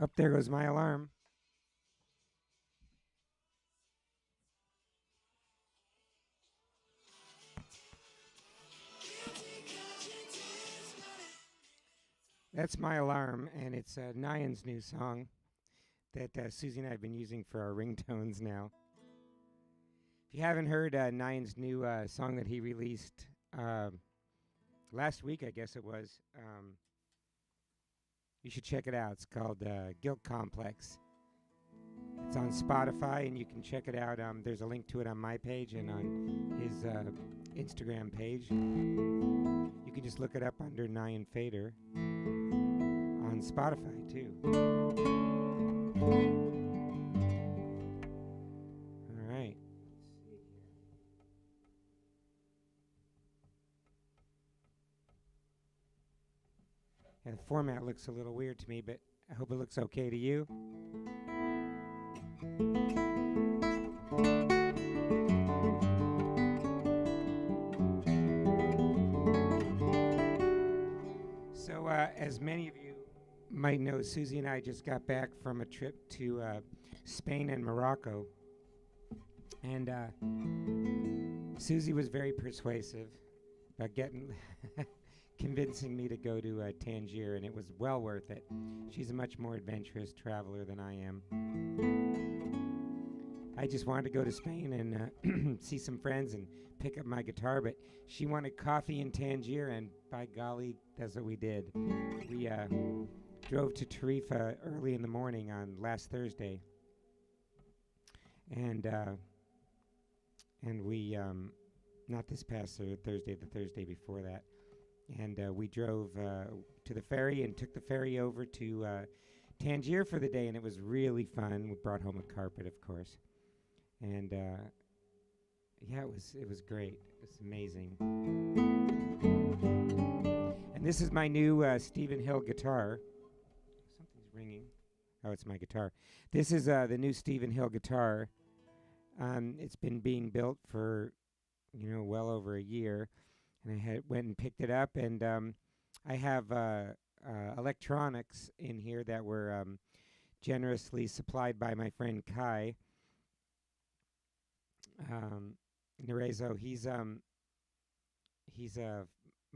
Up there goes my alarm. That's my alarm, and it's Nyan's new song that Susie and I have been using for our ringtones now. If you haven't heard Nyan's new song that he released last week, I guess it was, you should check it out. It's called Guilt Complex. It's on Spotify, and you can check it out. There's a link to it on my page and on his Instagram page. You can just look it up under Nyan Fader on Spotify, too. All right. Yeah, the format looks a little weird to me, but I hope it looks okay to you. So, as many of you might know, Susie and I just got back from a trip to Spain and Morocco. And Susie was very persuasive about convincing me to go to Tangier, and it was well worth it. She's a much more adventurous traveler than I am. I just wanted to go to Spain and see some friends and pick up my guitar, but she wanted coffee in Tangier, and by golly, that's what we did. We drove to Tarifa early in the morning on last Thursday, and we not this past Thursday, the Thursday before that, and we drove to the ferry and took the ferry over to Tangier for the day, and it was really fun. We brought home a carpet, of course, and yeah, it was great. It was amazing. And this is my new Stephen Hill guitar. Something's ringing. Oh, it's my guitar. This is the new Stephen Hill guitar. It's been being built for, well over a year, and I went and picked it up, and I have electronics in here that were generously supplied by my friend Kai Nerezo. He's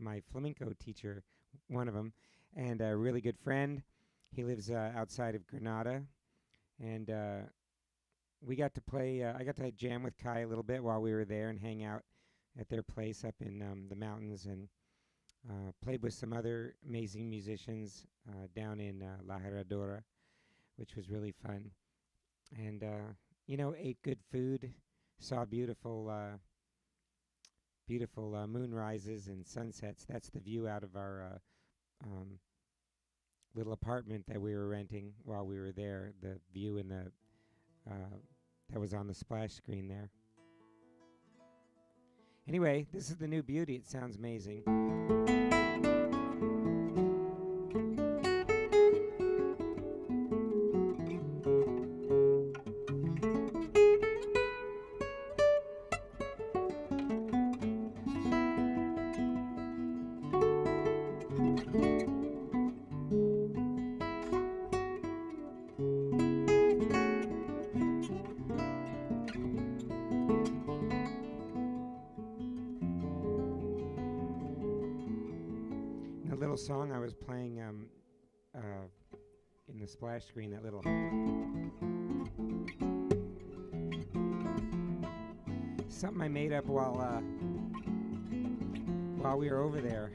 my flamenco teacher, one of them, and a really good friend. He lives outside of Granada, and we got to play. I got to jam with Kai a little bit while we were there and hang out at their place up in the mountains, and played with some other amazing musicians down in La Herradura, which was really fun. And ate good food, saw beautiful moon rises and sunsets. That's the view out of our little apartment that we were renting while we were there. The view in the that was on the splash screen there. Anyway, this is the new beauty. It sounds amazing. Song I was playing in the splash screen, that little something I made up while we were over there.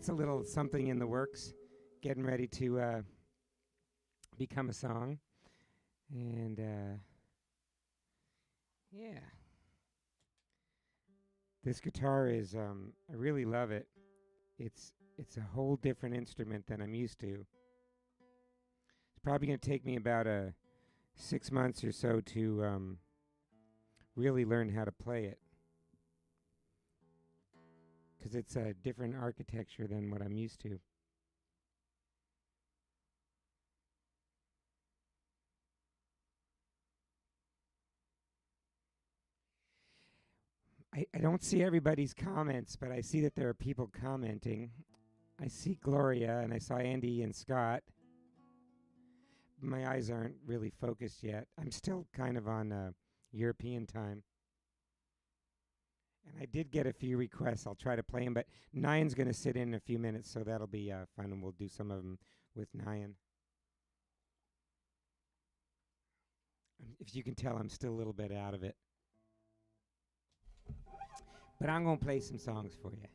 that's a little something in the works, getting ready to become a song. And yeah, this guitar is I really love it. It's a whole different instrument than I'm used to. It's probably going to take me about 6 months or so to really learn how to play it, because it's a different architecture than what I'm used to. I don't see everybody's comments, but I see that there are people commenting. I see Gloria, and I saw Andy and Scott. My eyes aren't really focused yet. I'm still kind of on European time. And I did get a few requests. I'll try to play them, but Nyan's going to sit in a few minutes, so that'll be fun, and we'll do some of them with Nyan. If you can tell, I'm still a little bit out of it. But I'm going to play some songs for you.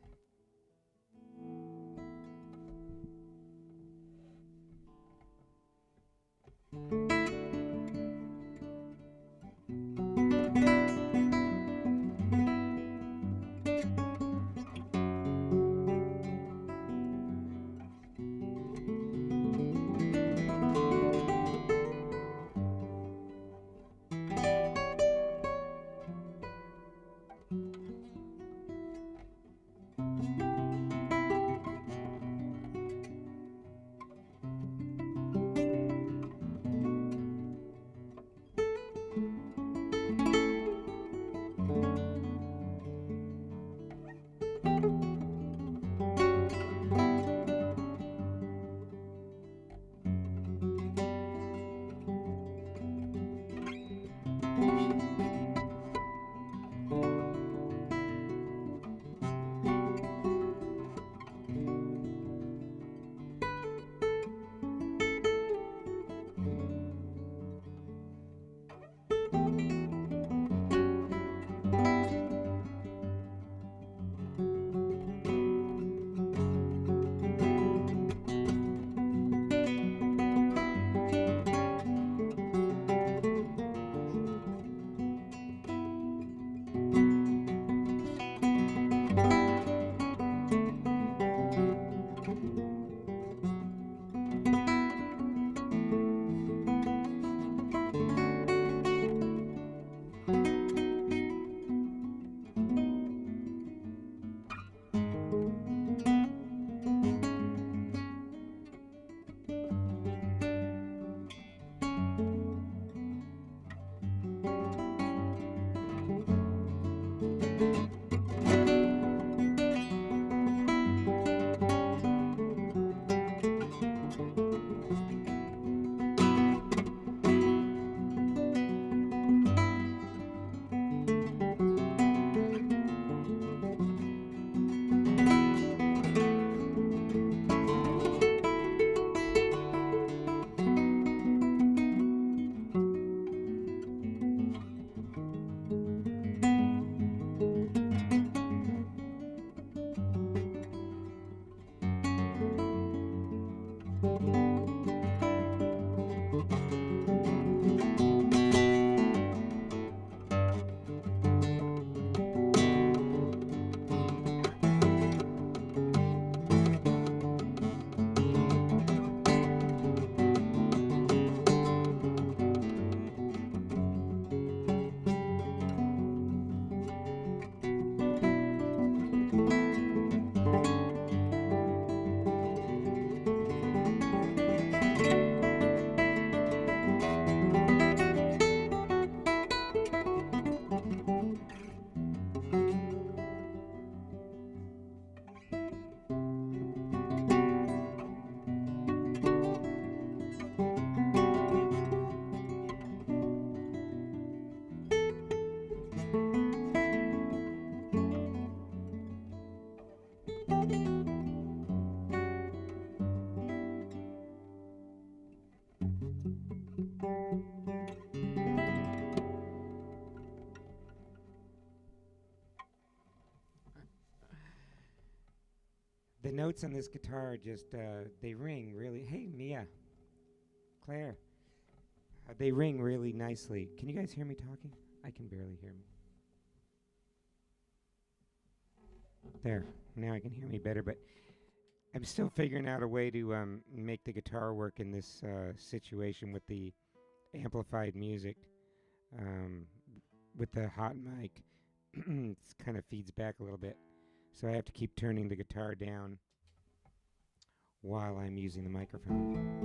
The notes on this guitar just they ring really. Hey, Mia, Claire, they ring really nicely. Can you guys hear me talking? I can barely hear me. There, now I can hear me better, but I'm still figuring out a way to make the guitar work in this situation with the amplified music. Um, with the hot mic, it kind of feeds back a little bit. So I have to keep turning the guitar down while I'm using the microphone.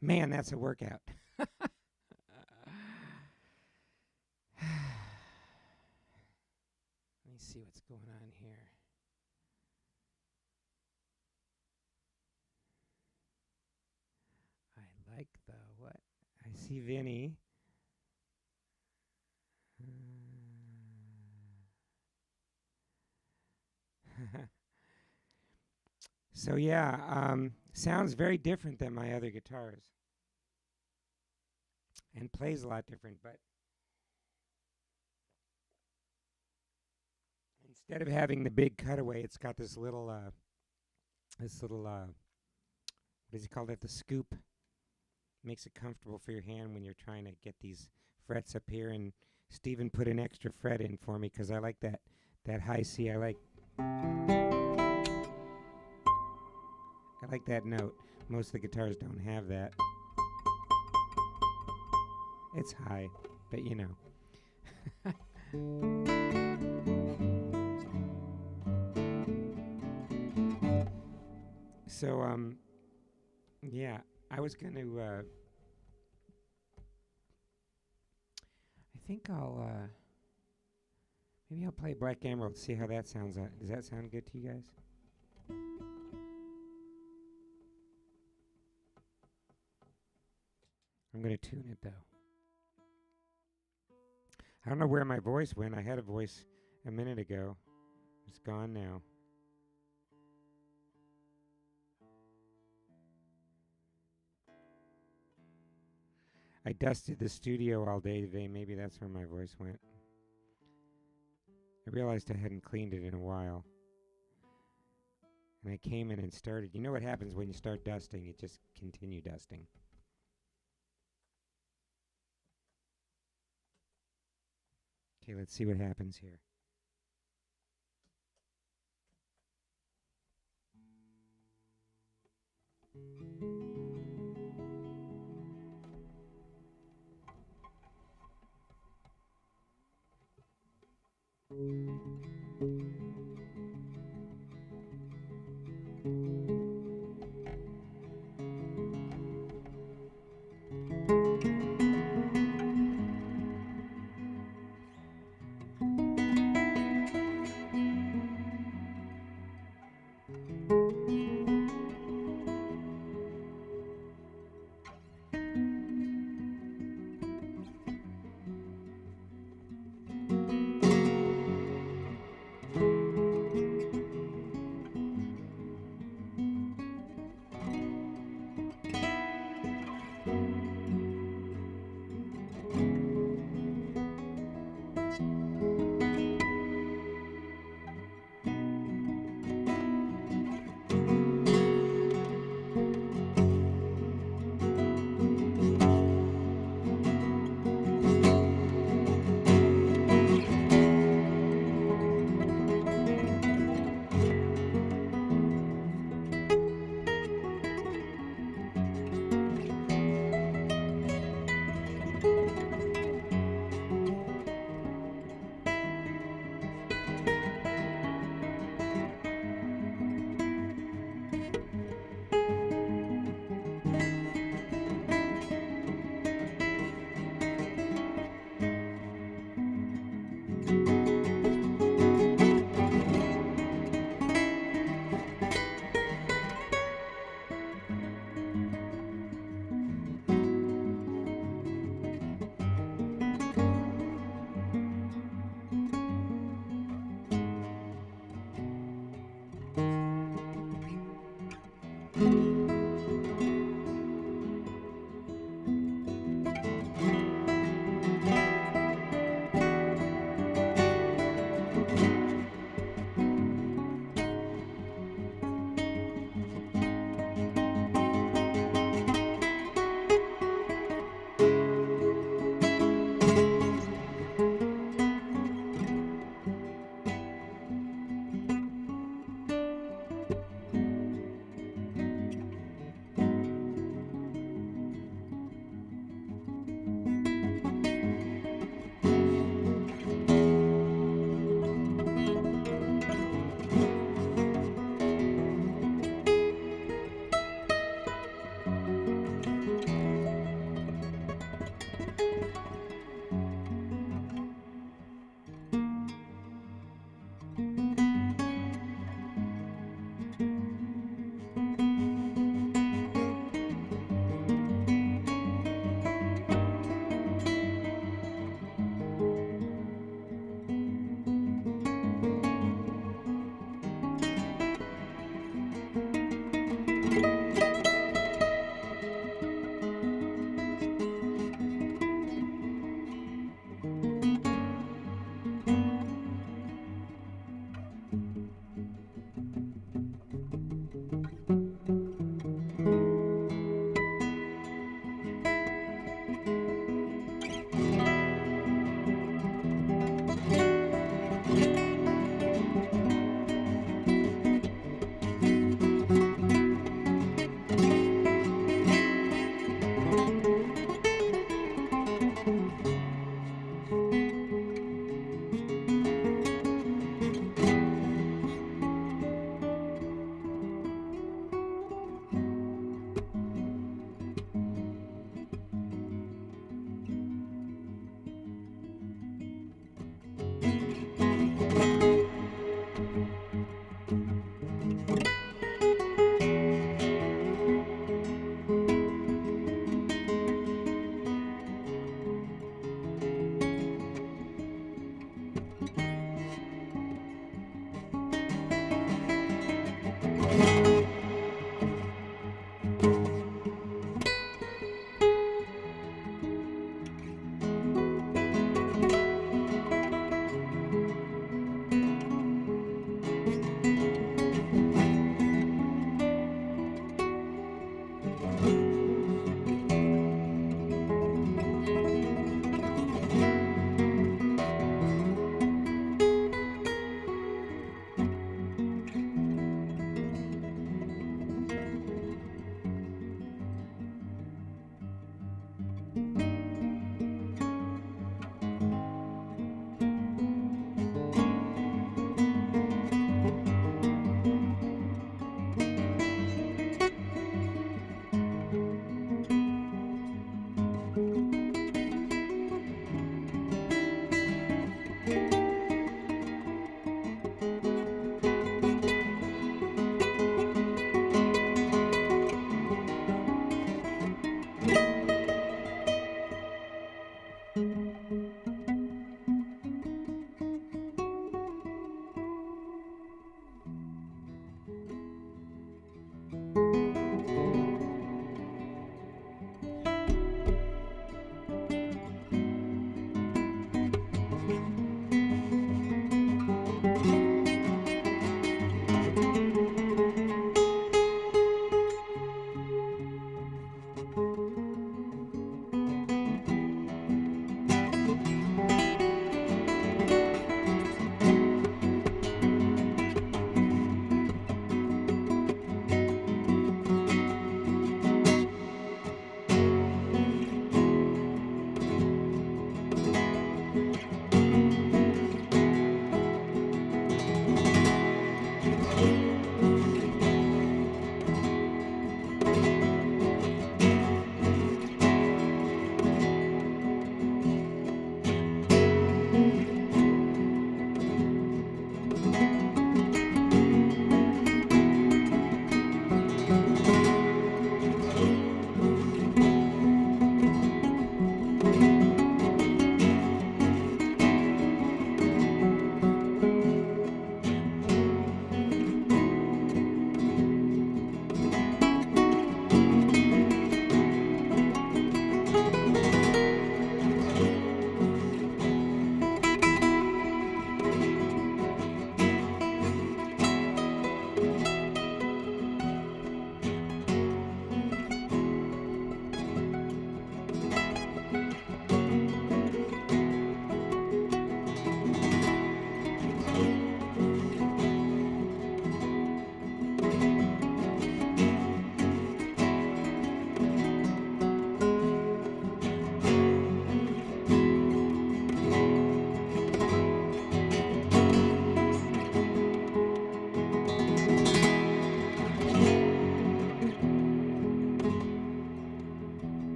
Man, that's a workout. Let me see what's going on here. I like the what? I see Vinny. So yeah, sounds very different than my other guitars, and plays a lot different. But instead of having the big cutaway, it's got this little, what does he call that? The scoop. Makes it comfortable for your hand when you're trying to get these frets up here. And Steven put an extra fret in for me because I like that high C. I like that note. Most of the guitars don't have that. It's high, but you know. So yeah, I was going to I think maybe I'll play Black Emerald, see how that sounds. Does that sound good to you guys? I'm going to tune it, though. I don't know where my voice went. I had a voice a minute ago. It's gone now. I dusted the studio all day today. Maybe that's where my voice went. I realized I hadn't cleaned it in a while. And I came in and started. You know what happens when you start dusting? You just continue dusting. Okay, let's see what happens here.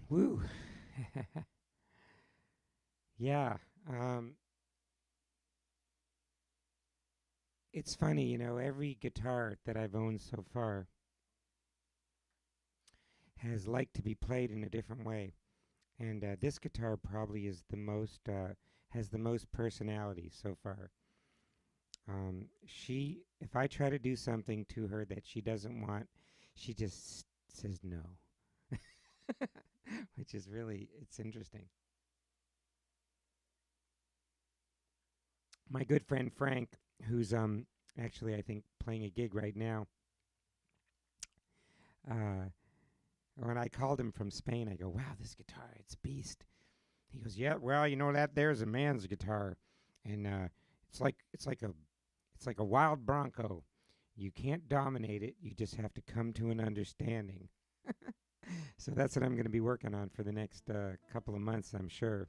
Woo. Yeah. Um, it's funny, every guitar that I've owned so far has liked to be played in a different way. And this guitar probably is the most, has the most personality so far. If I try to do something to her that she doesn't want, she just says no, which is really, it's interesting. My good friend Frank, who's actually I think playing a gig right now, uh, when I called him from Spain, I go, "Wow, this guitar, it's beast." He goes, "Yeah, well, that there's a man's guitar, and it's like a wild bronco. You can't dominate it. You just have to come to an understanding." So that's what I'm going to be working on for the next couple of months, I'm sure.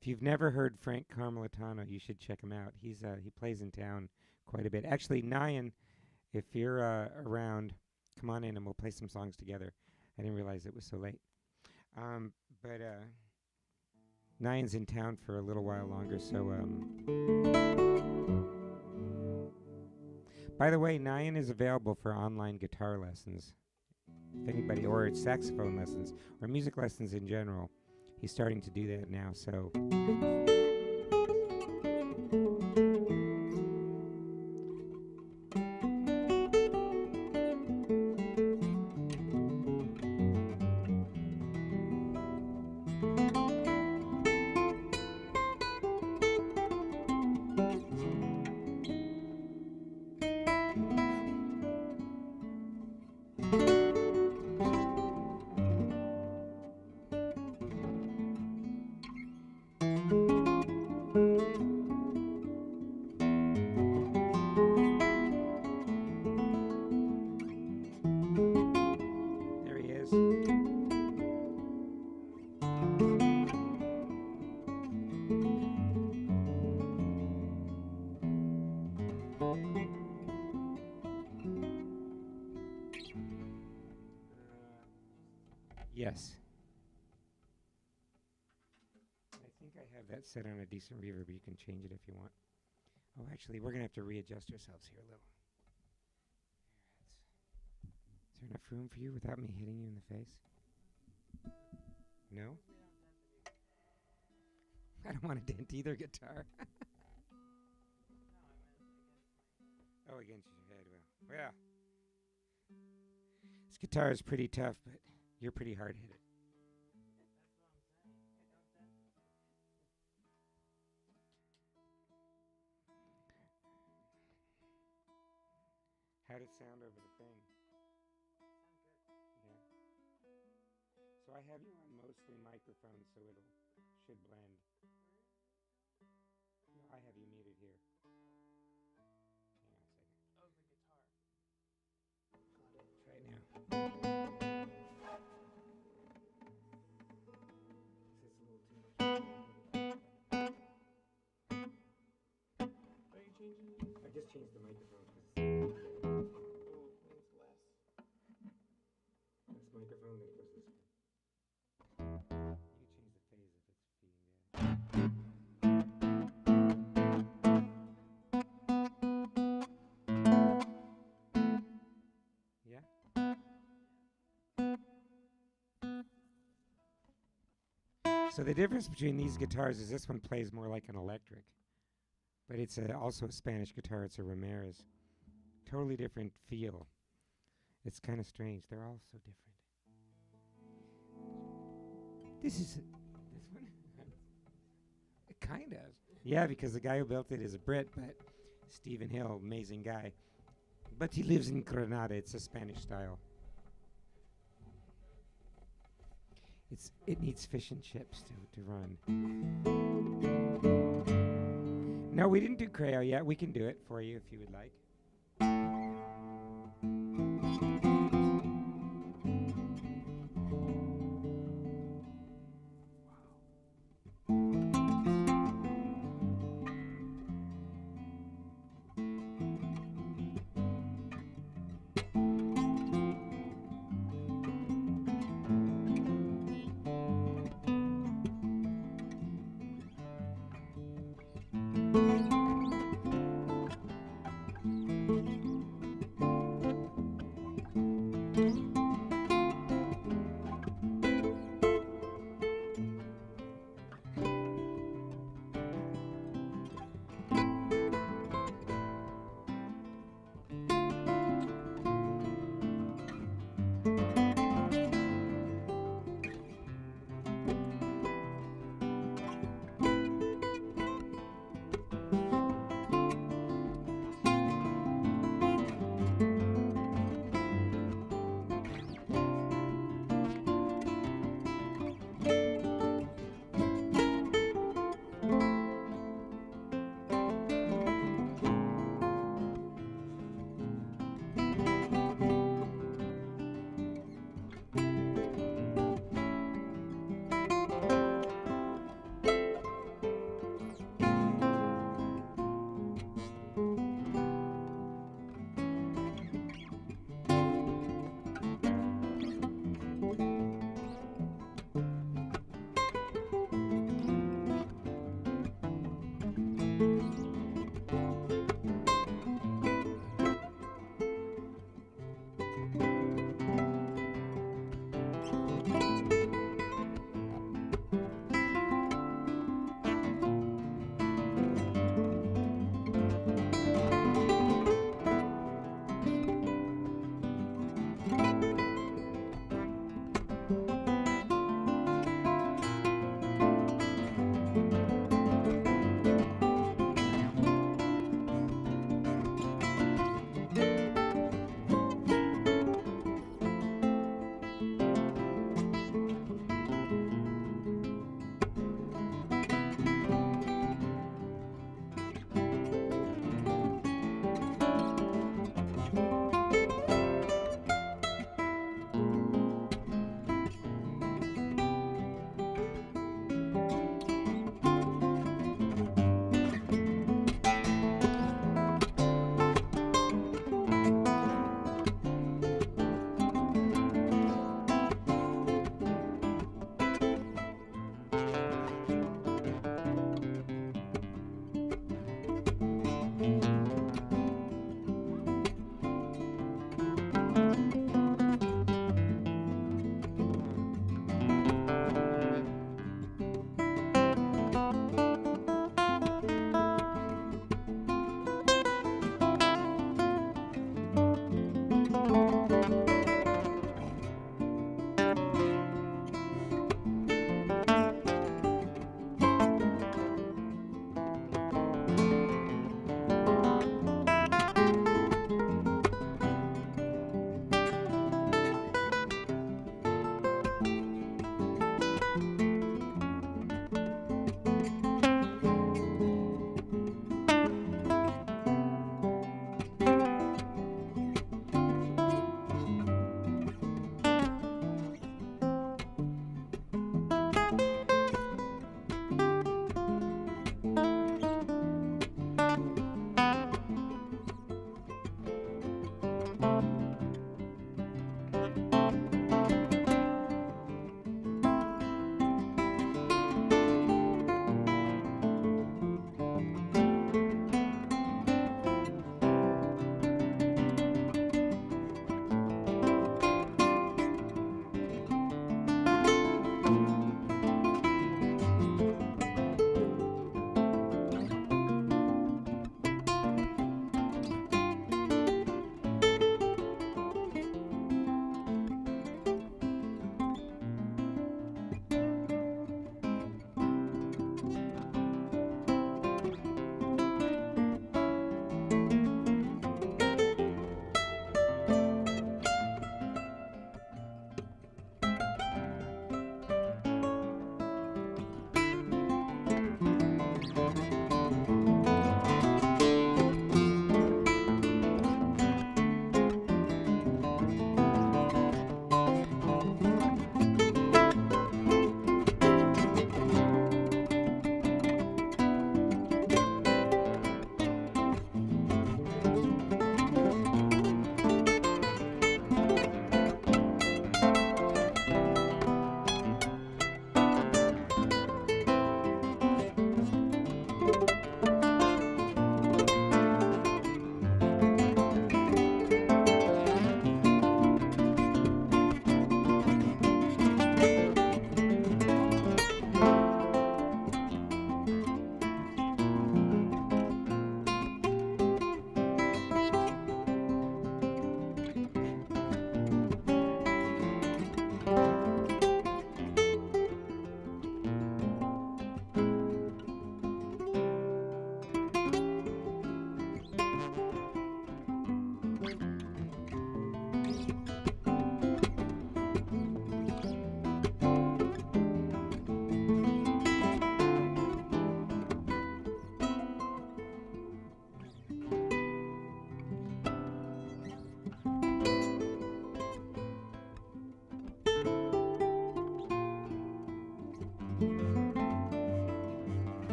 If you've never heard Frank Carmelitano, you should check him out. He plays in town quite a bit. Actually, Nyan, if you're around, come on in and we'll play some songs together. I didn't realize it was so late. But Nyan's in town for a little while longer, so by the way, Nyan is available for online guitar lessons. If anybody, or saxophone lessons, or music lessons in general. He's starting to do that now, so. There he is. Yes. I think I have that set on a decent reverb. You can change it if you want. Oh, actually, we're going to have to readjust ourselves here a little. Is there enough room for you without me hitting you in the face? No? I don't want to dent either guitar. Oh, against your head. Well, yeah. This guitar is pretty tough, but you're pretty hard-headed. How'd it sound over the thing? Yeah. So I have you on mostly microphone, so it'll should blend. No, I have you muted here. Hang on a second. Try it now. Is this a little too much? Are you changing these? I just changed the microphone because Oh, it's less. this microphone that goes this way. You can change the phase if it's feeding that. Yeah? So the difference between these guitars is this one plays more like an electric, but it's also a Spanish guitar. It's a Ramirez. Totally different feel. It's kind of strange. They're all so different. This one? Kind of. Yeah, because the guy who built it is a Brit, but Stephen Hill, amazing guy. But he lives in Granada. It's a Spanish style. It needs fish and chips to run. No, we didn't do Creo yet. We can do it for you if you would like.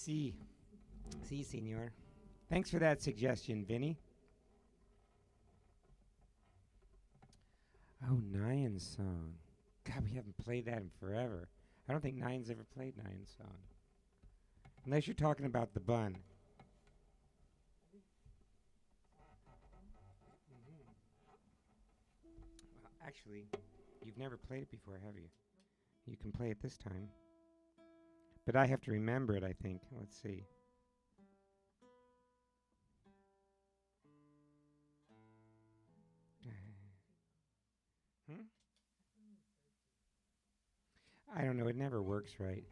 See, see, senor. Thanks for that suggestion, Vinny. Oh, Nyan's song. God, we haven't played that in forever. I don't think Nyan's ever played Nyan's song. Unless you're talking about the bun. Well, actually, you've never played it before, have you? You can play it this time. But I have to remember it, I think. Let's see. Hmm? I don't know. It never works right.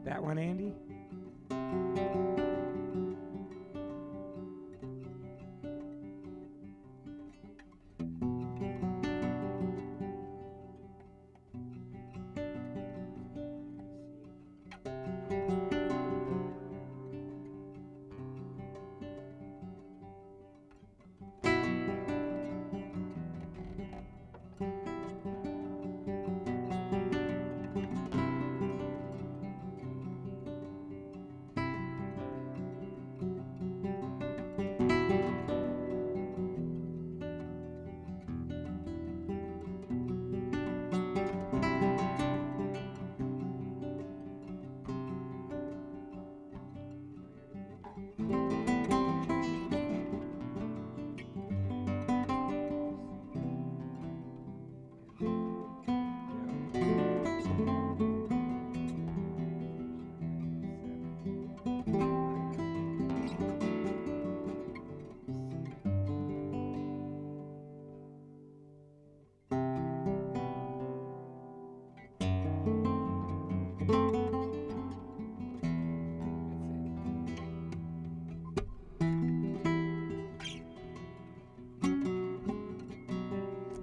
That one, Andy?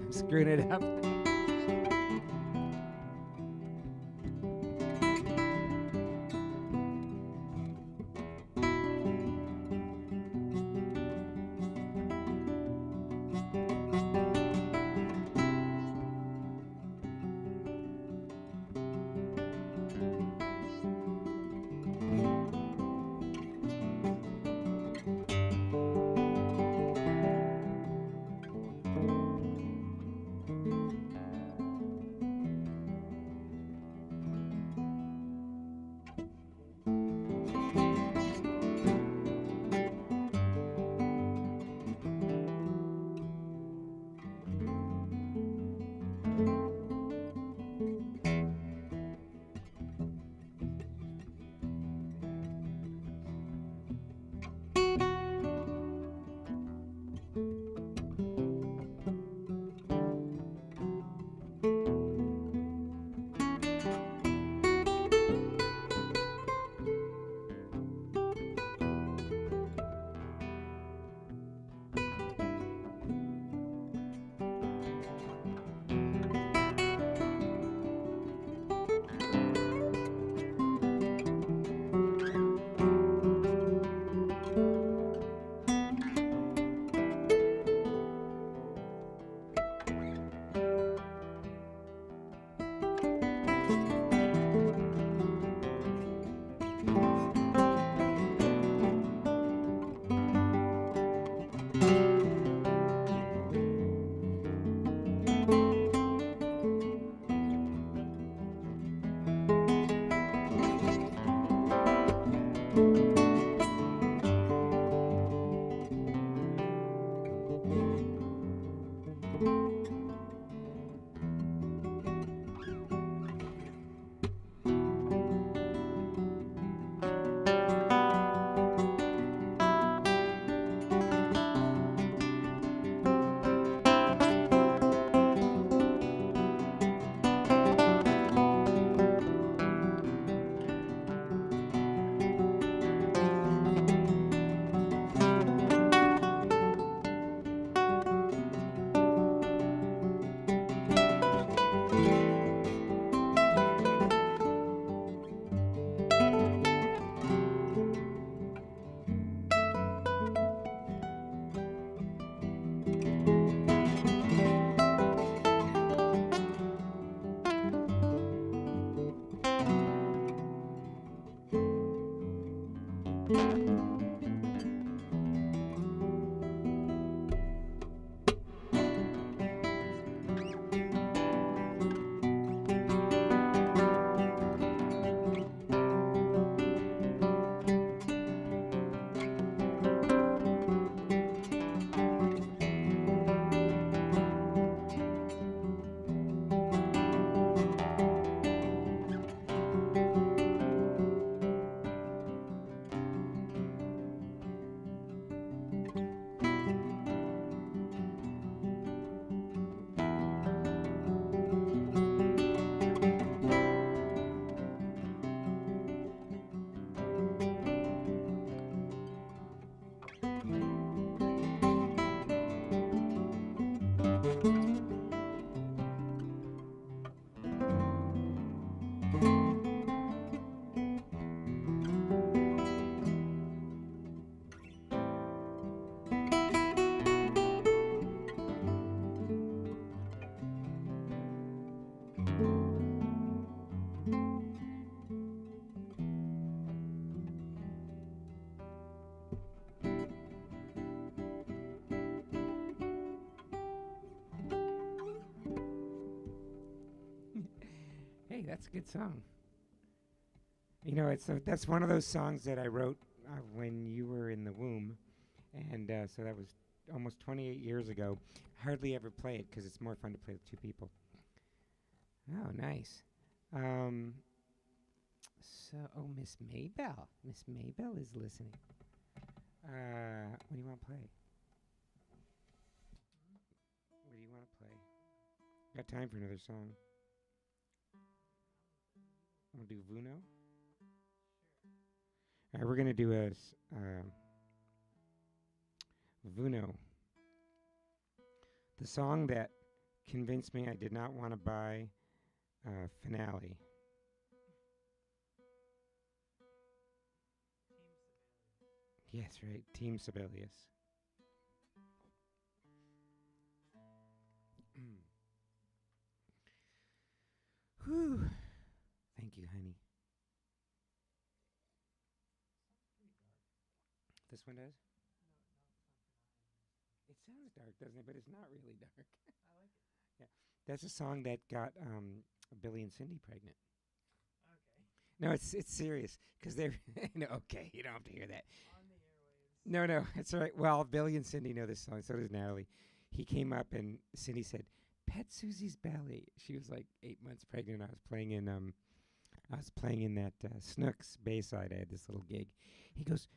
I'm screwing it up. Hey, that's a good song. You know, that's one of those songs that I wrote when you were in the womb, and so that was almost 28 years ago. Hardly ever play it because it's more fun to play with two people. Oh, nice. Um, oh, Miss Maybell is listening. What do you want to play? What do you want to play? Got time for another song. We'll do Vuno. All right, we're gonna do a Vuno. The song that convinced me I did not want to buy Finale. Yes, right. Team Sibelius. Whew. Thank you, honey. This one does? It sounds dark, doesn't it? But it's not really dark. I like it. Yeah. That's a song that got Billy and Cindy pregnant. Okay. No, it's serious because they're no. Okay, you don't have to hear that. On the airwaves. No, it's all right. Well, Billy and Cindy know this song. So does Natalie. He came up and Cindy said, "Pet Susie's Ballet." She was like 8 months pregnant. I was playing in that Snooks Bayside. I had this little gig. He goes,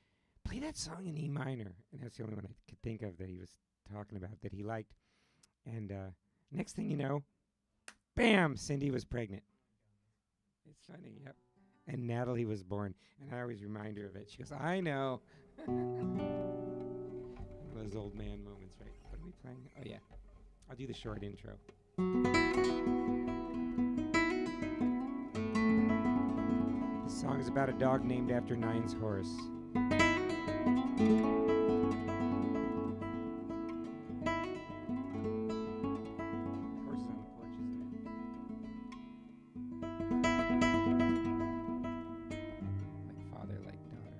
"Play that song in E minor," and that's the only one I could think of that he was talking about that he liked. And next thing you know, bam! Cindy was pregnant. It's funny, yep. And Natalie was born, and I always remind her of it. She goes, "I know." One of those old man moments, right? What are we playing? Oh yeah, I'll do the short intro. This song is about a dog named after Nine's horse. Horses on the porch, isn't it? Like father, like daughter.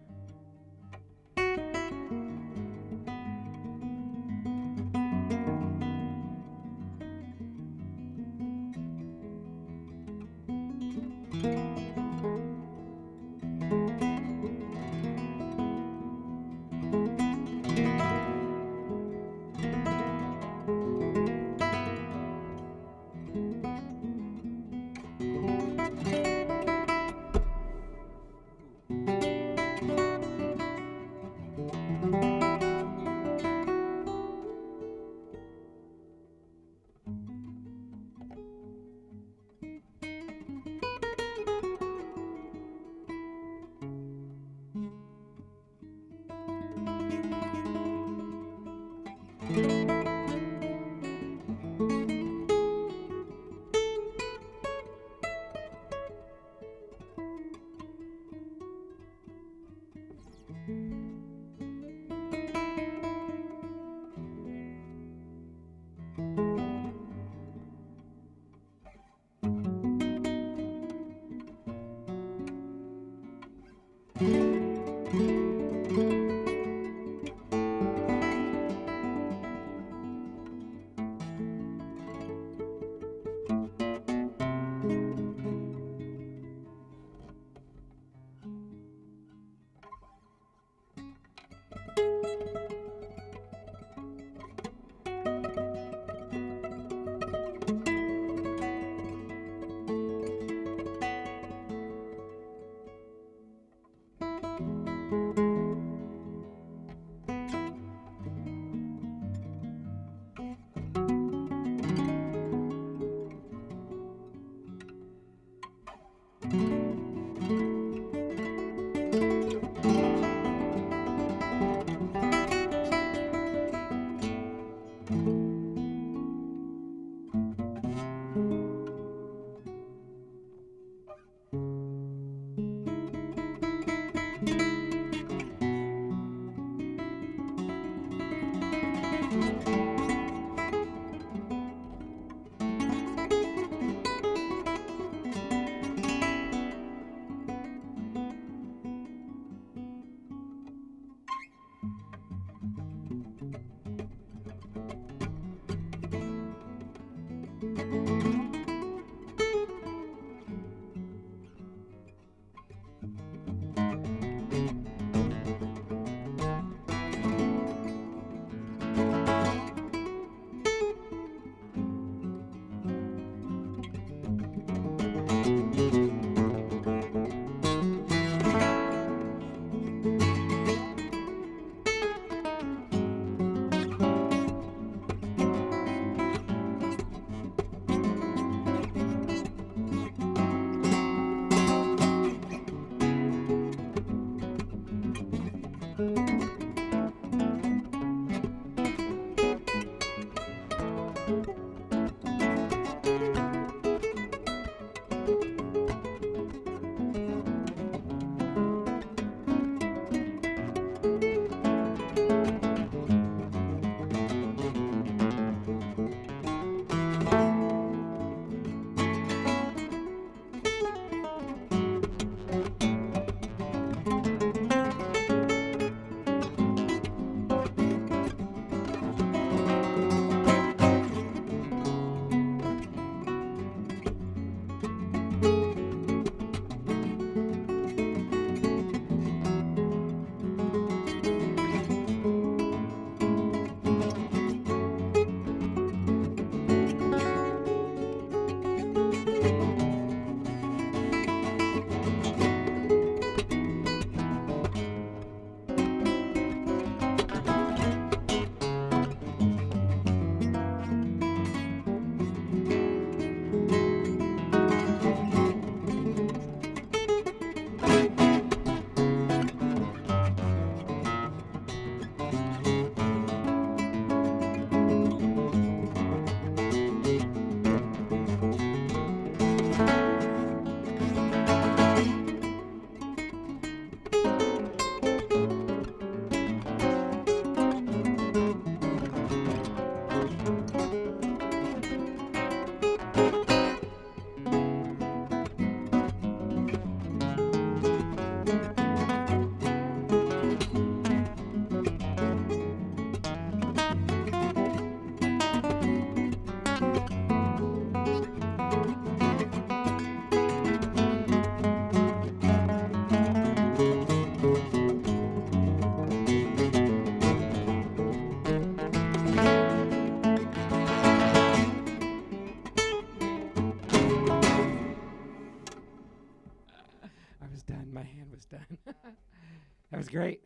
I was done. My hand was done. That was great.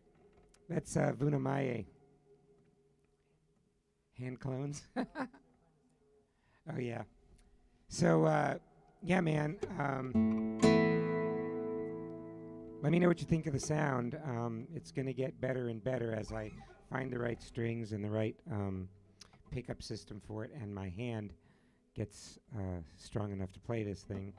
That's Vunamaye. Hand clones. Oh, yeah. So, yeah, man. Let me know what you think of the sound. It's going to get better and better as I find the right strings and the right pickup system for it, and my hand gets strong enough to play this thing.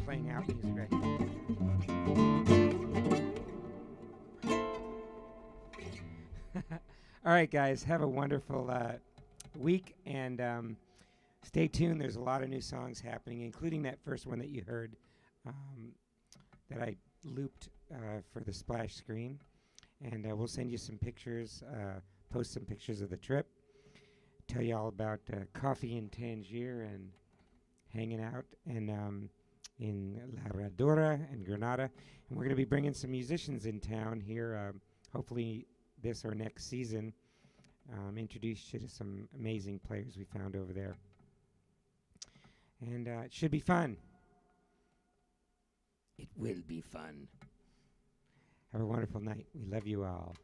Playing out music right. All right, guys, have a wonderful week, and stay tuned. There's a lot of new songs happening, including that first one that you heard um, that I looped for the splash screen. And we'll send you some pictures, post some pictures of the trip, tell you all about coffee in Tangier and hanging out and in La Radura and Granada. And we're going to be bringing some musicians in town here, hopefully this or next season. Introduce you to some amazing players we found over there. And it should be fun. It will be fun. Have a wonderful night. We love you all.